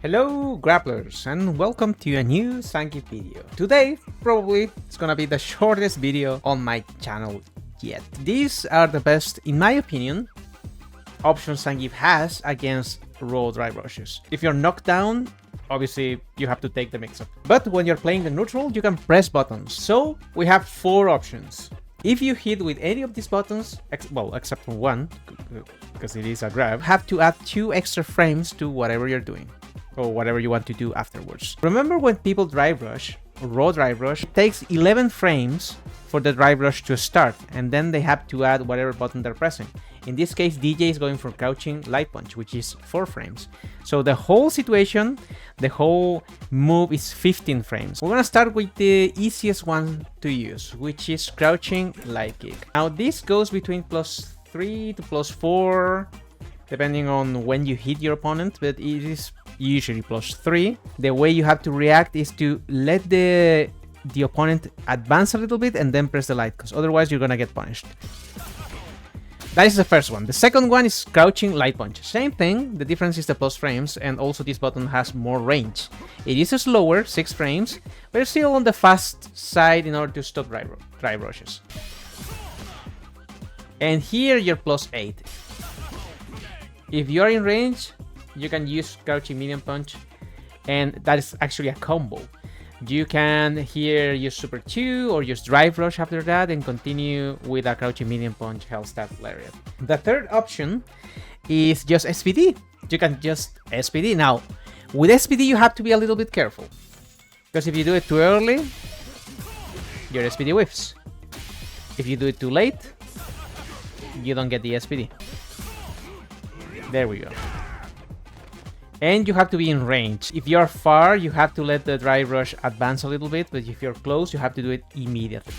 Hello grapplers and welcome to a new Zangief video. Today probably it's gonna be the shortest video on my channel yet. These are the best, in my opinion, options Zangief has against raw dry brushes. If you're knocked down, obviously you have to take the mix-up. But when you're playing the neutral, you can press buttons. So we have 4 options. If you hit with any of these buttons, except for one, because it is a grab, have to add 2 extra frames to whatever you're doing, or whatever you want to do afterwards. Remember when people dry brush, raw dry brush, it takes 11 frames for the dry brush to start, and then they have to add whatever button they're pressing. In this case, DJ is going for crouching light punch, which is 4 frames. So the whole situation, the whole move is 15 frames. We're gonna start with the easiest one to use, which is crouching light kick. Now this goes between +3 to +4, depending on when you hit your opponent, but it is usually +3. The way you have to react is to let the opponent advance a little bit and then press the light, because otherwise you're gonna get punished. That is the first one. The second one is crouching light punch. Same thing, the difference is the plus frames, and also this button has more range. It is slower, 6 frames, but it's still on the fast side in order to stop dry brushes. And here you're +8. If you're in range, you can use crouching medium punch, and that is actually a combo. You can here use super 2 or use drive rush after that and continue with a crouching medium punch hellstab lariat. The third option is just SPD. You can just SPD. Now, with SPD you have to be a little bit careful, because if you do it too early, your SPD whiffs. If you do it too late, you don't get the SPD. There we go. And you have to be in range. If you're far, you have to let the dry brush advance a little bit, but if you're close, you have to do it immediately.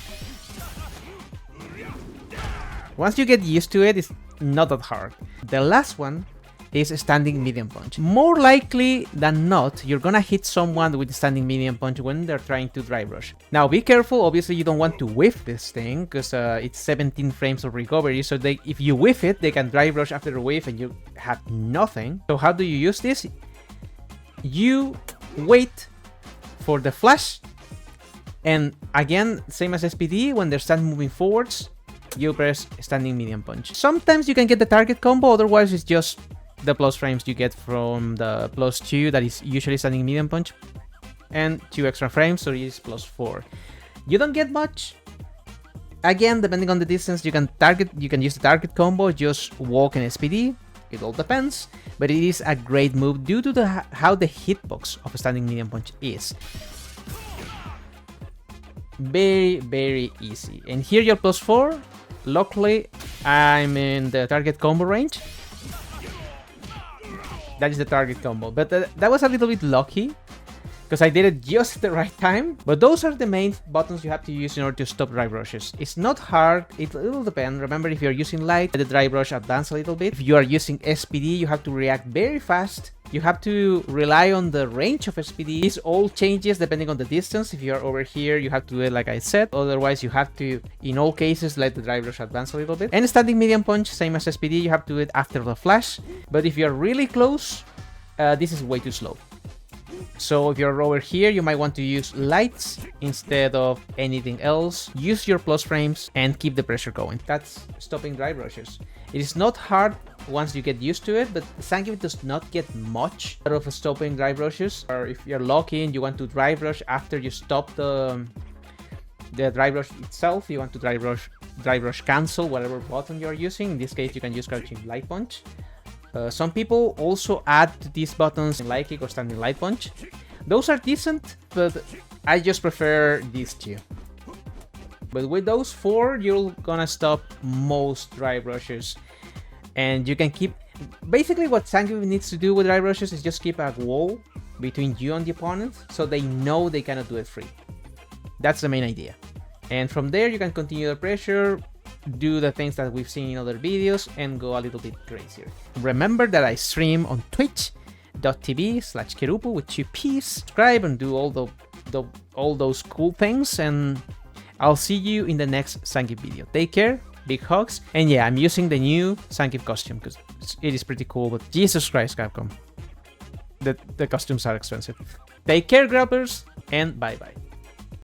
Once you get used to it, it's not that hard. The last one is standing medium punch. More likely than not, you're gonna hit someone with standing medium punch when they're trying to dry brush. Now be careful, obviously you don't want to whiff this thing, because it's 17 frames of recovery, so if you whiff it, they can dry brush after the whiff and you have nothing. So how do you use this? You wait for the flash, and again, same as SPD, when they start moving forwards, you press standing medium punch. Sometimes you can get the target combo, otherwise it's just the plus frames you get from the +2, that is usually standing medium punch, and 2 extra frames, so it is +4. You don't get much. Again, depending on the distance, you can use the target combo, just walk and SPD. It all depends, but it is a great move due to how the hitbox of a standing medium punch is. Very, very easy. And here you're +4. Luckily, I'm in the target combo range. That is the target combo, but that was a little bit lucky, because I did it just at the right time. But those are the main buttons you have to use in order to stop dry brushes. It's not hard, it will depend. Remember, if you're using light, let the dry brush advance a little bit. If you are using SPD, you have to react very fast. You have to rely on the range of SPD. This all changes depending on the distance. If you're over here, you have to do it like I said. Otherwise, you have to, in all cases, let the dry brush advance a little bit. And standing medium punch, same as SPD, you have to do it after the flash. But if you're really close, this is way too slow. So if you're over here, you might want to use lights instead of anything else. Use your plus frames and keep the pressure going. That's stopping dry brushes. It is not hard once you get used to it, but Zangief does not get much out of stopping dry brushes. Or if you're lucky and you want to dry brush after you stop the dry brush itself, you want to dry brush cancel whatever button you're using. In this case, you can use crouching light punch. Some people also add to these buttons light kick or standing light punch. Those are decent, but I just prefer these 2. But with those 4, you're gonna stop most dry brushes, and you can keep... Basically what Zangief needs to do with dry brushes is just keep a wall between you and the opponent, so they know they cannot do it free. That's the main idea. And from there you can continue the pressure, do the things that we've seen in other videos, and go a little bit crazier. Remember that I stream on twitch.tv/Kerupu with 2 P's. Subscribe and do all those cool things, and I'll see you in the next Zangief video. Take care, big hugs, and yeah, I'm using the new Zangief costume because it is pretty cool, but Jesus Christ, Capcom. the costumes are expensive. Take care, growlers, and bye-bye.